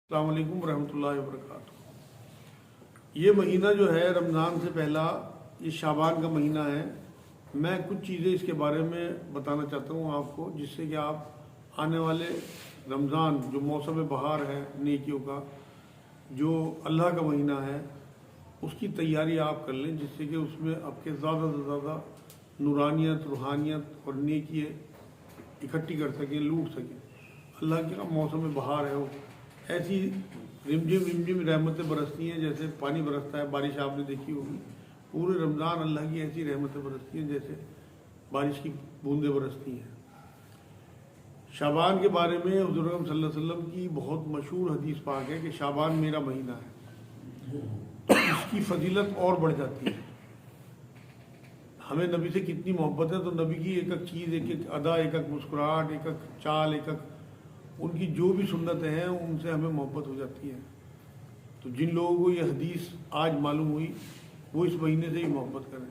अस्सलाम वालेकुम रहमतुल्लाहि व बरकातुहू। ये महीना जो है रमज़ान से पहला, ये शाबान का महीना है। मैं कुछ चीज़ें इसके बारे में बताना चाहता हूँ आपको, जिससे कि आप आने वाले रमज़ान जो मौसम बहार है, नेकियों का, जो अल्लाह का महीना है, उसकी तैयारी आप कर लें, जिससे कि उसमें आपके ज़्यादा से ज़्यादा नूरानियत, रूहानियत और नेकी इकट्ठी कर सकें, लूट सकें। अल्लाह का मौसम बहार है, वो ऐसी रिमझिम रिमझिम रहमतें बरसती हैं, जैसे पानी बरसता है, बारिश आपने देखी होगी। पूरे रमज़ान अल्लाह की ऐसी रहमतें बरसती हैं जैसे बारिश की बूंदें बरसती हैं। शाबान के बारे में हुज़ूर अकरम सल्लल्लाहु अलैहि वसल्लम की बहुत मशहूर हदीस पाक है कि शाबान मेरा महीना है, तो इसकी फजीलत और बढ़ जाती है। हमें नबी से कितनी मोहब्बत है, तो नबी की एक एक चीज़, एक एक अदा, एक एक मुस्कुराहट, एक एक चाल, एक एक उनकी जो भी सुन्नतें हैं, उनसे हमें मोहब्बत हो जाती है। तो जिन लोगों को ये हदीस आज मालूम हुई, वो इस महीने से ही मोहब्बत करें,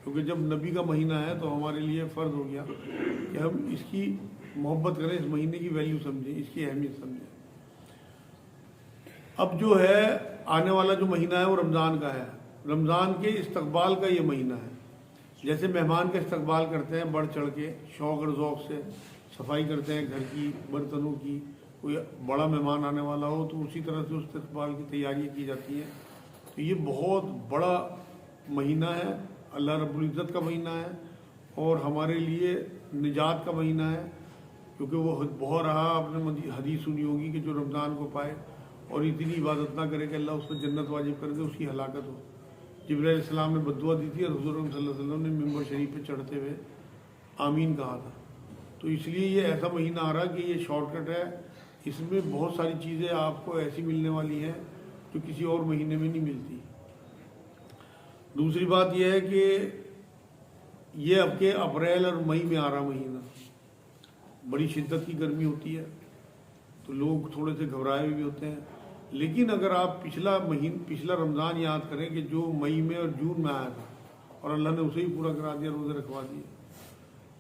क्योंकि जब नबी का महीना है तो हमारे लिए फ़र्ज़ हो गया कि हम इसकी मोहब्बत करें, इस महीने की वैल्यू समझें, इसकी अहमियत समझें। अब जो है आने वाला जो महीना है वो रमज़ान का है। रमज़ान के इस्तकबाल का ये महीना है। जैसे मेहमान का इस्तकबाल करते हैं बढ़ चढ़ के, शौक़ और ज़ौक़ से सफाई करते हैं घर की, बर्तनों की, कोई बड़ा मेहमान आने वाला हो तो उसी तरह से उस इस्तकबाल की तैयारियाँ की जाती हैं। तो ये बहुत बड़ा महीना है, अल्लाह रब्बुल इज़्ज़त का महीना है और हमारे लिए निजात का महीना है, क्योंकि वो बहुत रहा, आपने हदीस सुनी होगी कि जो रमज़ान को पाए और इतनी इबादत ना करे कि अल्लाह उस पर जन्नत वाजिब कर दे, उसकी हलाकत हो। जिब्राइल अलैहिस्सलाम ने बद्दुआ दी थी और हुज़ूर सल्लल्लाहु अलैहि वसल्लम ने मिंबर शरीफ पे चढ़ते हुए आमीन कहा था। तो इसलिए ये ऐसा महीना आ रहा कि ये शॉर्टकट है, इसमें बहुत सारी चीज़ें आपको ऐसी मिलने वाली हैं जो किसी और महीने में नहीं मिलती। दूसरी बात यह है कि ये आपके अप्रैल और मई में आ रहा महीना, बड़ी शिद्दत की गर्मी होती है, तो लोग थोड़े से घबराए भी होते हैं। लेकिन अगर आप पिछला रमज़ान याद करें कि जो मई में और जून में आया था और अल्लाह ने उसे ही पूरा करा दिया, रोज़े रखवा दिए,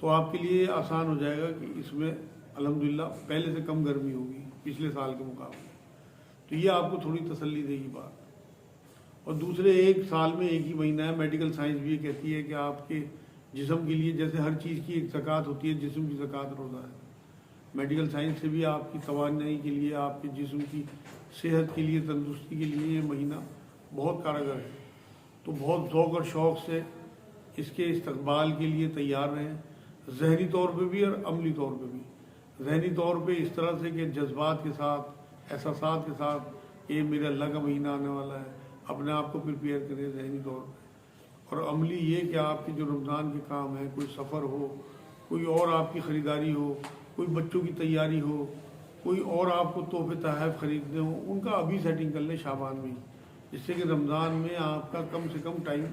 तो आपके लिए आसान हो जाएगा कि इसमें अल्हम्दुलिल्लाह पहले से कम गर्मी होगी पिछले साल के मुकाबले। तो ये आपको थोड़ी तसल्ली देगी बात। और दूसरे, एक साल में एक ही महीना है। मेडिकल साइंस भी ये कहती है कि आपके जिस्म के लिए, जैसे हर चीज़ की एक ज़कात होती है, जिस्म की ज़कात रोज़ा है। मेडिकल साइंस से भी आपकी तवानाई के लिए, आपके जिस्म की सेहत के लिए, तंदुरुस्ती के लिए ये महीना बहुत कारगर है। तो बहुत ज़ौक़ और शौक़ से इसके इस्तकबाल के लिए तैयार रहें, ज़हनी तौर पे भी और अमली तौर पे भी। ज़हनी तौर पे इस तरह से कि जज्बात के साथ, एहसासात के साथ, ये मेरे अल्लाह का महीना आने वाला है, अपने आप को प्रिपेयर करें ज़हनी तौर पे। और अमली ये कि आपके जो रमज़ान के काम हैं, कोई सफ़र हो, कोई और आपकी ख़रीदारी हो, कोई बच्चों की तैयारी हो, कोई और आपको तोहफे तहफ़ ख़रीदने हो, उनका अभी सेटिंग कर लें शाबान में, जिससे कि रमज़ान में आपका कम से कम टाइम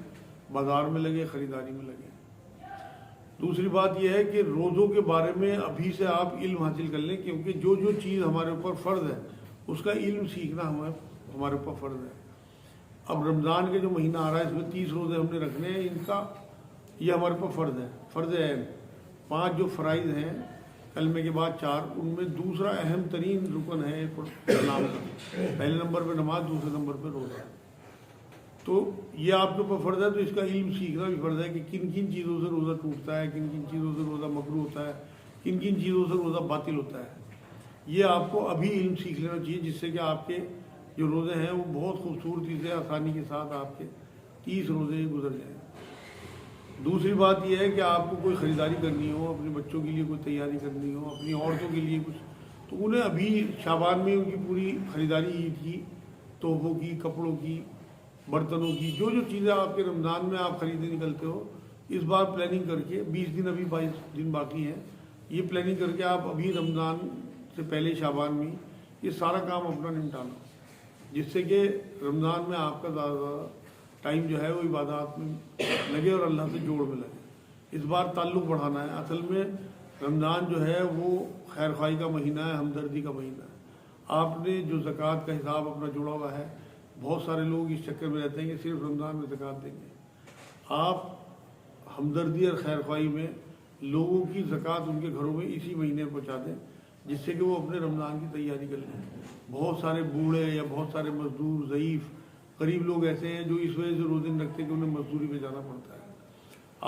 बाज़ार में लगे, ख़रीदारी में लगे। दूसरी बात यह है कि रोज़ों के बारे में अभी से आप इल्म हासिल कर लें, क्योंकि जो जो चीज़ हमारे ऊपर फ़र्ज़ है उसका इल्म सीखना हमारे ऊपर फ़र्ज़ है। अब रमज़ान के जो महीना आ रहा है, इसमें 30 रोज़े हमने रखने हैं, इनका ये हमारे ऊपर फ़र्ज़ है। 5 जो फ़राइज़ हैं, कलमे के बाद 4, उनमें दूसरा अहम तरीन रुकन है इस्लाम का। पहले नंबर पर नमाज, दूसरे नंबर पर रोज़ा। तो ये आपके ऊपर फ़र्ज़ है, तो इसका इल्म सीखना भी फ़र्ज़ है कि किन किन चीज़ों से रोज़ा टूटता है, किन किन चीज़ों से रोज़ा मकरूह होता है, किन किन चीज़ों से रोज़ा बातिल होता है। ये आपको अभी इल्म सीख लेना चाहिए, जिससे कि आपके जो रोज़े हैं वो बहुत खूबसूरती से, आसानी के साथ आपके 30 रोज़े गुजर जाएँ। दूसरी बात यह है कि आपको कोई ख़रीदारी करनी हो, अपने बच्चों के लिए कोई तैयारी करनी हो, अपनी औरतों के लिए कुछ, तो उन्हें अभी शाबान में उनकी पूरी ख़रीदारी ईद की, तोहफ़ों की, कपड़ों की, बर्तनों की, जो जो चीज़ें आपके रमज़ान में आप ख़रीदने निकलते हो, इस बार प्लानिंग करके 20 दिन, अभी 22 दिन बाकी हैं, ये प्लानिंग करके आप अभी रमज़ान से पहले शाबान में ये सारा काम अपना निपटाना, जिससे कि रमज़ान में आपका ज़्यादा टाइम जो है वो इबादत में लगे और अल्लाह से जोड़ में लगे। इस बार ताल्लुक़ बढ़ाना है। असल में रमज़ान जो है वो खैर ख्वाही का महीना है, हमदर्दी का महीना है। आपने जो ज़कात का हिसाब अपना जुड़ा हुआ है, बहुत सारे लोग इस चक्कर में रहते हैं कि सिर्फ रमज़ान में ज़कात देंगे। आप हमदर्दी और खैर ख्वाही में लोगों की ज़कात उनके घरों में इसी महीने पहुँचा दें, जिससे कि वो अपने रमज़ान की तैयारी कर लें। बहुत सारे बूढ़े या बहुत सारे मजदूर, ज़ईफ़, गरीब लोग ऐसे हैं जो इस वजह से रोज़े नहीं रखते कि उन्हें मजदूरी पे जाना पड़ता है।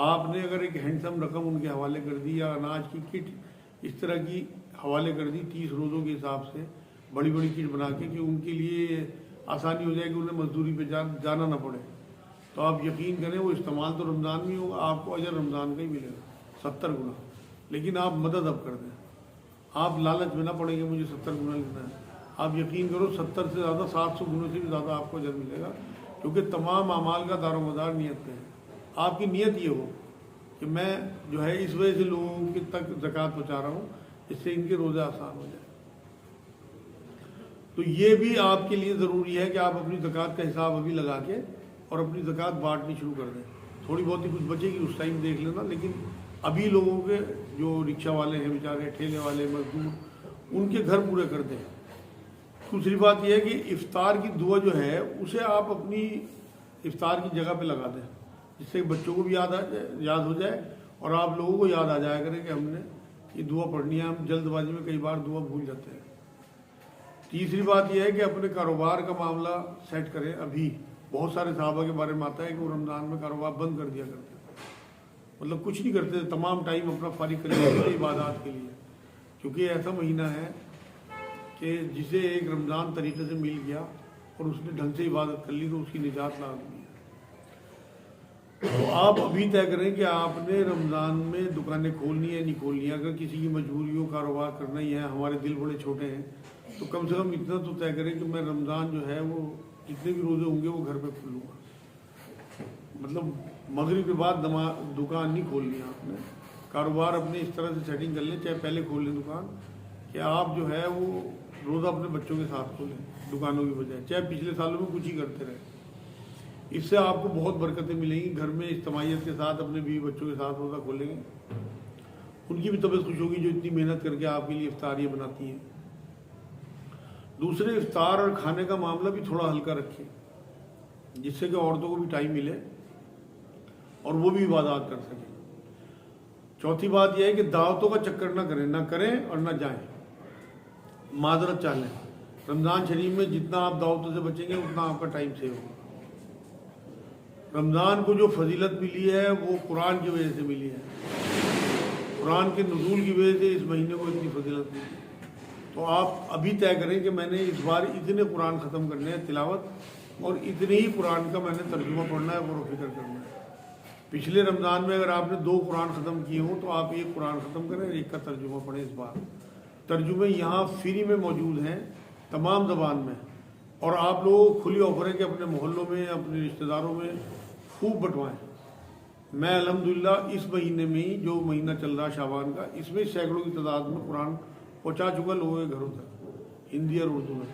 आपने अगर एक हैंडसम रकम उनके हवाले कर दी या अनाज की किट इस तरह की हवाले कर दी 30 रोज़ों के हिसाब से, बड़ी बड़ी किट बना के, कि उनके लिए आसानी हो जाए कि उन्हें मजदूरी पे जाना ना पड़े, तो आप यकीन करें वो इस्तेमाल तो रमज़ान में होगा, आपको अजर रमज़ान का ही मिलेगा 70 गुना। लेकिन आप मदद अब कर दें, आप लालच में ना पड़ेंगे मुझे 70 गुना लेना है। आप यकीन करो 70 से ज़्यादा 700 गुनों से भी ज़्यादा आपको अजर मिलेगा, क्योंकि तमाम अमाल का दारोमदार नियत पे है। आपकी नियत ये हो कि मैं जो है इस वजह से लोगों के तक ज़कात पहुँचा रहा हूँ, इससे इनके रोज़े आसान हो जाए। तो ये भी आपके लिए ज़रूरी है कि आप अपनी ज़कात का हिसाब अभी लगा के और अपनी ज़कात बांटनी शुरू कर दें। थोड़ी बहुत ही कुछ बचेगी उस टाइम देख लेना, लेकिन अभी लोगों के जो रिक्शा वाले हैं बेचारे, ठेले वाले, मजदूर, उनके घर पूरे कर दें। दूसरी बात यह है कि इफ्तार की दुआ जो है उसे आप अपनी इफ्तार की जगह पे लगा दें, जिससे बच्चों को भी याद हो जाए और आप लोगों को याद आ जाया करें कि हमने ये दुआ पढ़नी है। हम जल्दबाजी में कई बार दुआ भूल जाते हैं। तीसरी बात यह है कि अपने कारोबार का मामला सेट करें। अभी बहुत सारे साहबा के बारे में आता है कि वो रमज़ान में कारोबार बंद कर दिया करते हैं, मतलब कुछ नहीं करते, तमाम टाइम अपना फारिग कर लेते थे इबादत के लिए, क्योंकि ऐसा महीना है कि जिसे एक रमज़ान तरीके से मिल गया और उसने ढंग से इबादत कर ली तो उसकी निजात लाजमी है। तो आप अभी तय करें कि आपने रमज़ान में दुकानें खोलनी है नहीं खोलनी है। अगर किसी की मजबूरी हो, कारोबार करना ही है, हमारे दिल बड़े छोटे हैं, तो कम से कम इतना तो तय करें कि मैं रमज़ान जो है वो जितने भी रोज़े होंगे वो घर पे खोलूँगा। मतलब मगरिब के बाद दुकान नहीं खोलनी है आपने। कारोबार अपने इस तरह से सेटिंग कर लें, चाहे पहले खोल लें दुकान, कि आप जो है वो रोज़ा अपने बच्चों के साथ खोलें दुकानों की बजाय, चाहे पिछले सालों में कुछ ही करते रहे। इससे आपको बहुत बरकतें मिलेंगी। घर में इज्तिमाइयत के साथ अपने बीवी बच्चों के साथ रोज़ा खोलेंगे, उनकी भी तबीयत खुश होगी जो इतनी मेहनत करके आपके लिए इफ्तारियाँ बनाती हैं। दूसरे, इफ्तार और खाने का मामला भी थोड़ा हल्का रखें, जिससे कि औरतों को भी टाइम मिले और वो भी इबादत कर सकें। चौथी बात यह है कि दावतों का चक्कर ना करें और ना जाएं, माजरत चाह लें। रमज़ान शरीफ में जितना आप दावतों से बचेंगे उतना आपका टाइम सेव होगा। रमज़ान को जो फजीलत मिली है वो कुरान की वजह से मिली है, कुरान के नुज़ूल की वजह से इस महीने को इतनी फजीलत मिली। तो आप अभी तय करें कि मैंने इस बार इतने कुरान ख़त्म करने हैं तिलावत, और इतने ही कुरान का मैंने तर्जुमा पढ़ना है, वो फिक्र करना है। पिछले रमज़ान में अगर आपने 2 कुरान ख़त्म किए हों तो आप 1 कुरान ख़त्म करें, 1 का तर्जुमा पढ़ें। इस बार तर्जुमे यहाँ फ्री में मौजूद हैं तमाम ज़बान में, और आप लोगों को खुली ऑफर है कि अपने मोहल्लों में, अपने रिश्तेदारों में खूब बंटवाएँ। मैं अल्हम्दुलिल्लाह इस महीने में ही, जो महीना चल रहा शाबान का, इसमें सैकड़ों की तादाद में कुरान पहुँचा चुका लोगों के घरों तक, हिंदी और उर्दू में।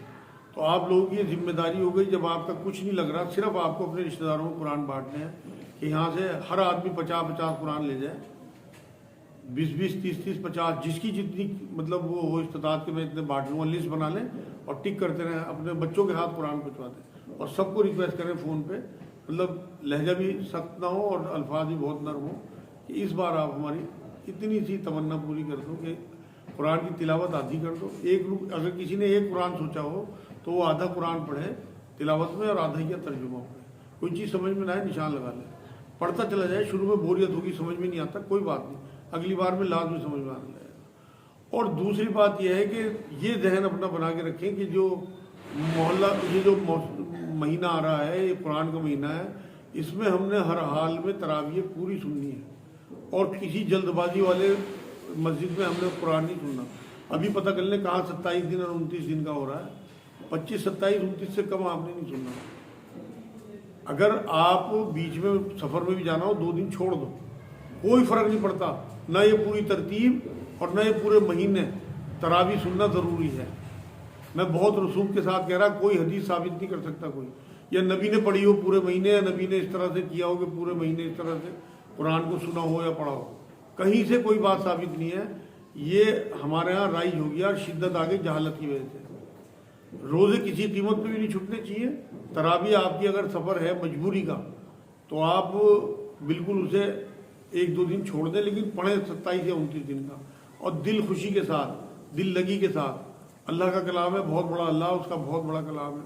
तो आप लोगों की ये जिम्मेदारी हो गई, जब आपका कुछ नहीं लग रहा, सिर्फ आपको अपने रिश्तेदारों को कुरान बांटने हैं, कि यहाँ से हर आदमी 50-50 कुरान ले जाए, 20-20, 30-30, 50, जिसकी जितनी मतलब वो हो इस्तात के मैं इतने बांट लूँगा, लिस्ट बना लें और टिक करते रहें। अपने बच्चों के हाथ कुरान पहुँचवा दें और सबको रिक्वेस्ट करें फ़ोन पे, मतलब लहजा भी सख्त ना हो और अल्फाज भी बहुत नरम हो, कि इस बार आप हमारी इतनी सी तमन्ना पूरी कर दो कि कुरान की तिलावत आधी कर दो। अगर किसी ने 1 कुरान सोचा हो तो वो आधा कुरान पढ़े तिलावत में और आधा या तर्जुमा पढ़े। कोई चीज़ समझ में ना आए निशान लगा ले, पढ़ता चला जाए। शुरू में बोरियत होगी, समझ में नहीं आता, कोई बात नहीं, अगली बार में लाजमी समझ में आने लगेगा। और दूसरी बात यह है कि ये जहन अपना बना के रखें कि जो मोहल्ला, ये जो महीना आ रहा है, ये कुरान का महीना है, इसमें हमने हर हाल में तरावीह पूरी सुननी है, और किसी जल्दबाजी वाले मस्जिद में हमने कुरान नहीं सुनना। अभी पता कर लें कहाँ 27 दिन और 29 दिन का हो रहा है, 25, 27, 29 से कम आपने नहीं सुनना। अगर आप बीच में सफ़र में भी जाना हो 2 दिन छोड़ दो, कोई फ़र्क नहीं पड़ता। ना ये पूरी तरतीब और ना ये पूरे महीने तरावी सुनना ज़रूरी है। मैं बहुत रसूख के साथ कह रहा, कोई हदीस साबित नहीं कर सकता कोई, या नबी ने पढ़ी हो पूरे महीने, या नबी ने इस तरह से किया हो कि पूरे महीने इस तरह से कुरान को सुना हो या पढ़ा हो, कहीं से कोई बात साबित नहीं है। ये हमारे यहाँ राइज हो गया और शिद्दत आ गई जहालत की वजह से। रोज़े किसी कीमत पे भी नहीं छूटने चाहिए। तरावी आपकी अगर सफ़र है मजबूरी का तो आप बिल्कुल उसे 1-2 दिन छोड़ दें, लेकिन पढ़ें 27 या 29 दिन का, और दिल खुशी के साथ दिल लगी के साथ। अल्लाह का कलाम है, बहुत बड़ा अल्लाह, उसका बहुत बड़ा कलाम है।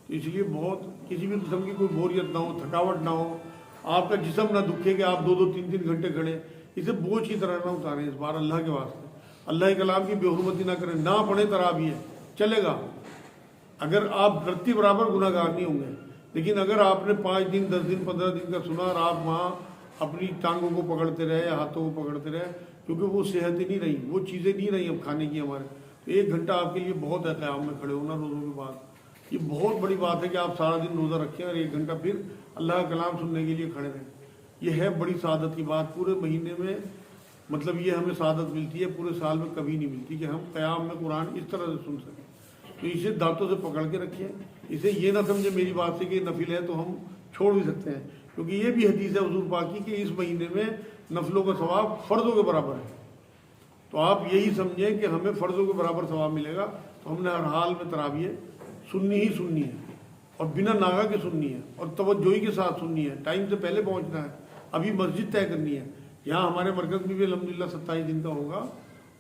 तो इसलिए बहुत किसी भी किस्म की कोई बोरियत ना हो, थकावट ना हो, आपका जिस्म ना दुखे कि आप 2-2 3-3 घंटे खड़े, इसे बोझ की तरह ना उतारें। इस बार अल्लाह के वास्ते अल्लाह के कलाम की बेहुरमती ना करें, ना पढ़े तरावी है चलेगा, अगर आप रत्ती बराबर गुनाहगार नहीं होंगे। लेकिन अगर आपने 5 दिन 10 दिन 15 दिन का सुना और आप वहाँ अपनी टांगों को पकड़ते रहे या हाथों को पकड़ते रहे, क्योंकि वो सेहत ही नहीं रही, वो चीज़ें नहीं रही अब खाने की हमारे, तो 1 घंटा आपके लिए बहुत है क़याम में खड़े होना रोज़ों के बाद। ये बहुत बड़ी बात है कि आप सारा दिन रोज़ा रखें और 1 घंटा फिर अल्लाह का कलाम सुनने के लिए खड़े रहें। ये है बड़ी सादत की बात। पूरे महीने में मतलब ये हमें सादत मिलती है, पूरे साल में कभी नहीं मिलती कि हम क़याम में कुरान इस तरह से सुन सकें। तो इसे दांतों से पकड़ के रखिए। इसे ये ना समझे मेरी बात से कि नफिल है तो हम छोड़ भी सकते हैं, क्योंकि ये भी हदीस है हुजूर पाक की कि इस महीने में नफलों का सवाब फ़र्ज़ों के बराबर है। तो आप यही समझें कि हमें फ़र्ज़ों के बराबर सवाब मिलेगा। तो हमने हर हाल में तरावीह सुननी ही सुननी है, और बिना नागा के सुननी है, और तवज्जोही के साथ सुननी है। टाइम से पहले पहुँचना है, अभी मस्जिद तय करनी है। यहाँ हमारे मरकज़ में भी अल्हम्दुलिल्लाह 27 दिन का होगा।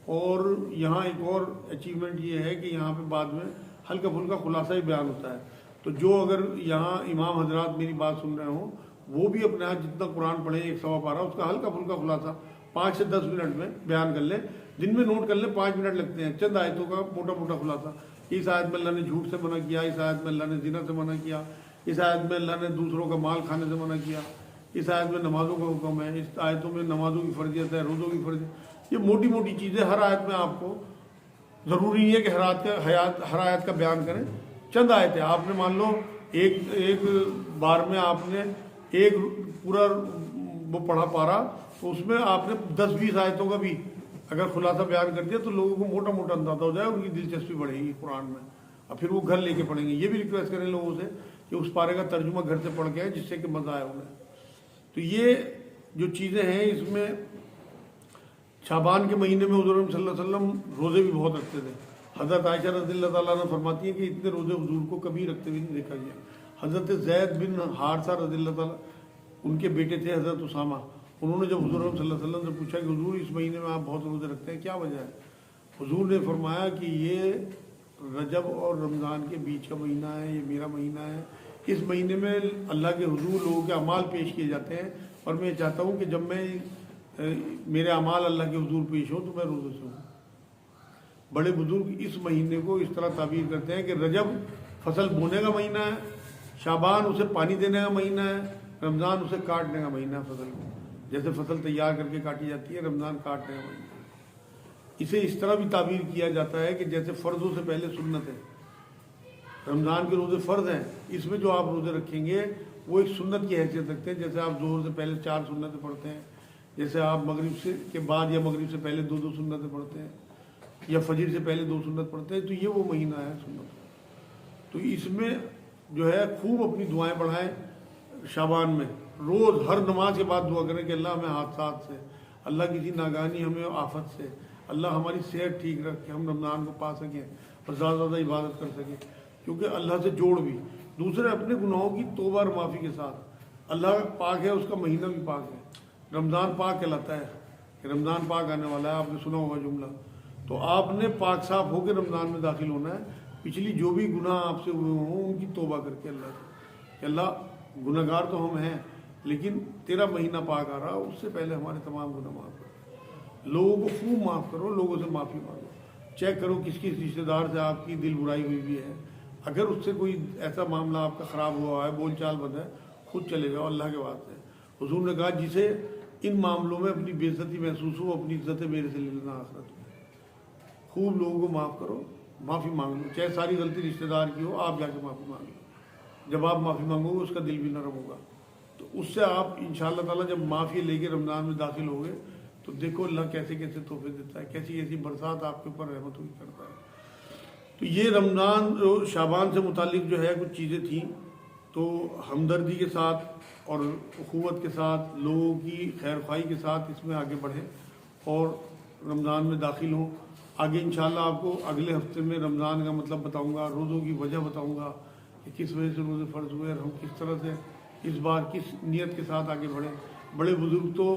और यहाँ एक और अचीवमेंट ये है कि यहाँ पे बाद में हल्का फुल्का खुलासा ही बयान होता है। तो जो अगर यहाँ इमाम हजरात मेरी बात सुन रहे हों, वो भी अपने हाथ जितना कुरान पढ़े 1 सवा पारा, उसका हल्का फुल्का खुलासा 5 से 10 मिनट में बयान कर लें। दिन में नोट कर लें, 5 मिनट लगते हैं, चंद आयतों का मोटा मोटा खुलासा। इस आयत में अल्लाह ने झूठ से मना किया, इस आयत में अल्लाह ने ज़िना से मना किया, इस आयत में अल्लाह ने दूसरों का माल खाने से मना किया, इस आयत में नमाजों का हुक्म है, इस आयतों में नमाजों की फर्जियत है, रोज़ों की फर्जियत। ये मोटी मोटी चीज़ें हर आयत में आपको ज़रूरी नहीं है कि हर आयत का बयान करें। चंद आयतें आपने मान लो एक बार में आपने एक पूरा वो पढ़ा पारा, तो उसमें आपने 10-20 आयतों का भी अगर खुलासा बयान कर दिया तो लोगों को मोटा मोटा अंदाजा हो जाए, उनकी दिलचस्पी बढ़ेगी कुरान में, और फिर वो घर लेके पढ़ेंगे। ये भी रिक्वेस्ट करें लोगों से कि उस पारे का तर्जुमा घर से पढ़ के आए, जिससे कि मज़ा आए उन्हें। तो ये जो चीज़ें हैं, इसमें शाबान के महीने में हुज़ूर सल्लल्लाहु अलैहि वसल्लम रोज़े भी बहुत रखते थे। हज़रत आयशा रज़ियल्लाहु ताला अन्हा फरमाती है कि इतने रोज़े हुज़ूर को कभी रखते हुए नहीं देखा गया। हज़रत ज़ैद बिन हारिसा रज़ियल्लाहु ताला, उनके बेटे थे हज़रत उसामा, उन्होंने जब हुज़ूर सल्लल्लाहु अलैहि वसल्लम से पूछा कि हुज़ूर इस महीने में आप बहुत रोज़े रखते हैं, क्या वजह है? हुज़ूर ने फरमाया कि ये रजब और रमज़ान के बीच का महीना है, ये मेरा महीना है। इस महीने में अल्लाह के हुज़ूर लोगों के अमाल पेश किए जाते हैं, और मैं चाहता हूँ कि जब मैं मेरे अमाल अल्लाह के हुज़ूर पेश हो तो मैं रोज़े से हूँ। बड़े बुजुर्ग इस महीने को इस तरह ताबीर करते हैं कि रजब फसल बोने का महीना है, शाबान उसे पानी देने का महीना है, रमज़ान उसे काटने का महीना है। फसल को जैसे फसल तैयार करके काटी जाती है, रमज़ान काटने का महीना है। इसे इस तरह भी ताबीर किया जाता है कि जैसे फ़र्ज़ों से पहले सुन्नत है, रमज़ान के रोज़े फ़र्ज़ हैं, इसमें जो आप रोज़े रखेंगे वो एक सुन्नत की हैसियत रखते हैं। जैसे आप ज़ोहर से पहले 4 सुन्नतें पढ़ते हैं, जैसे आप मगरिब से के बाद या मगरिब से पहले 2-2 सुन्नतें पढ़ते हैं, या फजर से पहले 2 सुन्नत पढ़ते हैं, तो ये वो महीना है सुन्नत। तो इसमें जो है खूब अपनी दुआएं बढ़ाएं। शाबान में रोज़ हर नमाज के बाद दुआ करें कि अल्लाह हमें हादसात से, अल्लाह किसी नागानी हमें आफत से, अल्लाह हमारी सेहत ठीक रखे, हम रमज़ान को पा सकें और ज़्यादा ज़्यादा इबादत कर सकें। क्योंकि अल्लाह से जोड़ भी, दूसरे अपने गुनाहों की तौबा और माफ़ी के साथ। अल्लाह पाक है, उसका महीना भी पाक है। रमज़ान पाक कहलाता है कि रमज़ान पाक आने वाला है, आपने सुना होगा जुमला। तो आपने पाक साफ होकर रमज़ान में दाखिल होना है। पिछली जो भी गुनाह आपसे हुए हों उनकी तौबा करके अल्लाह से कि अल्लाह गुनहगार तो हम हैं, लेकिन तेरा महीना पाक आ रहा, उससे पहले हमारे तमाम गुनाह माफ़ करो। लोगों को खूब माफ़ करो, लोगों से माफ़ी मांगो। चेक करो किस किस रिश्तेदार से आपकी दिल बुराई हुई भी है। अगर उससे कोई ऐसा मामला आपका ख़राब हुआ है, बोल चाल बंद है, खुद चले जाओ अल्लाह के वास्ते। हुजूर ने कहा जिसे इन मामलों में अपनी बेइज्जती महसूस हो, अपनी इज्जतें मेरे से ले लेना आखिरत में। खूब लोगों को माफ़ करो, माफ़ी मांग लो, चाहे सारी गलती रिश्तेदार की हो, आप जाके माफ़ी मांग लो। जब आप माफ़ी मांगोगे उसका दिल भी नरम होगा, तो उससे आप इंशाअल्लाह ताला जब माफ़ी लेके रमज़ान में दाखिल होगे तो देखो अल्लाह कैसे कैसे तोहफे देता है, कैसी कैसी बरसात आपके ऊपर रहमत हुई करता है। तो ये रमज़ान शाबान से मुतालिक जो है कुछ चीज़ें थी। तो हमदर्दी के साथ और अखुवत के साथ, लोगों की खैर ख्वाही के साथ इसमें आगे बढ़ें और रमज़ान में दाखिल हों। आगे इंशाअल्लाह आपको अगले हफ्ते में रमज़ान का मतलब बताऊंगा, रोज़ों की वजह बताऊंगा कि किस वजह से रोज़े फ़र्ज़ हुए और हम किस तरह से इस बार किस नीयत के साथ आगे बढ़ें। बड़े बुज़ुर्ग तो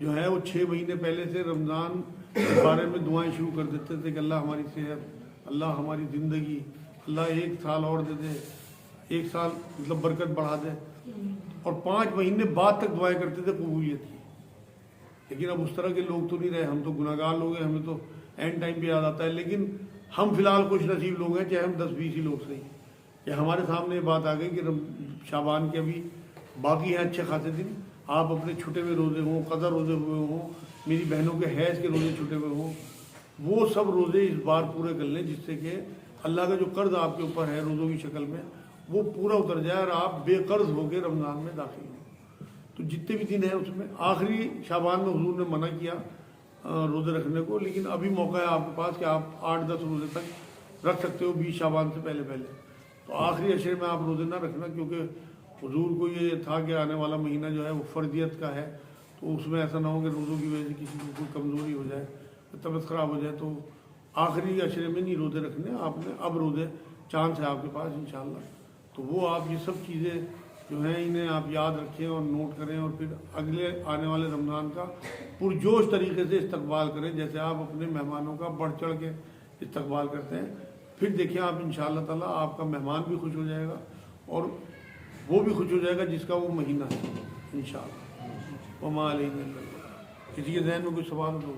जो है वो 6 महीने पहले से रमज़ान इस बारे में दुआएं शुरू कर देते थे कि अल्लाह हमारी सेहत, अल्लाह हमारी ज़िंदगी, अल्लाह 1 साल और दे दे, 1 साल मतलब बरकत बढ़ा दे। और 5 महीने बाद तक दुआएं करते थे, कबूलियत की। लेकिन अब उस तरह के लोग तो नहीं रहे, हम तो गुनाहगार लोग हैं, हमें तो एंड टाइम पे याद आता है। लेकिन हम फिलहाल खुश नसीब लोग हैं, चाहे हम 10-20 ही लोग सही, कि हमारे सामने ये बात आ गई कि शाबान के अभी बाकी हैं अच्छे खासे दिन, आप अपने छुटे हुए रोज़े हों, क़ज़ा रोज़े हुए हों, मेरी बहनों के हैज़ के रोज़े छुटे हुए हों, वो सब रोज़े इस बार पूरे कर लें, जिससे कि अल्लाह का जो कर्ज़ आपके ऊपर है रोज़ों की शक्ल में वो पूरा उतर जाए और आप बेकर्ज़ होकर रमज़ान में दाखिल हों। तो जितने भी दिन हैं उसमें आखिरी शाबान में हुजूर ने मना किया रोज़े रखने को, लेकिन अभी मौका है आपके पास कि आप 8-10 रोज़े तक रख सकते हो 20 शाबान से पहले पहले। तो आखिरी अशरे में आप रोज़े ना रखना, क्योंकि हुजूर को ये था कि आने वाला महीना जो है वो फ़र्जियत का है, तो उसमें ऐसा ना हो कि रोज़ों की वजह से किसी को कोई कमज़ोरी हो जाए, तबीयत ख़राब हो जाए। तो आखिरी अशरे में नहीं रोज़े रखने आपने, अब रोज़े चांस है आपके पास इंशाअल्लाह। तो वो आप ये सब चीज़ें जो हैं इन्हें आप याद रखें और नोट करें, और फिर अगले आने वाले रमज़ान का पुरजोश तरीके से इस्तकबाल करें, जैसे आप अपने मेहमानों का बढ़ चढ़ के इस्तकबाल करते हैं। फिर देखिए आप इंशाअल्लाह ताला आपका मेहमान भी खुश हो जाएगा और वो भी खुश हो जाएगा जिसका वो महीना है इंशाअल्लाह। वमा अलैना इल्ला अल बलाग। किसी के ज़हन में कोई सवाल हो तो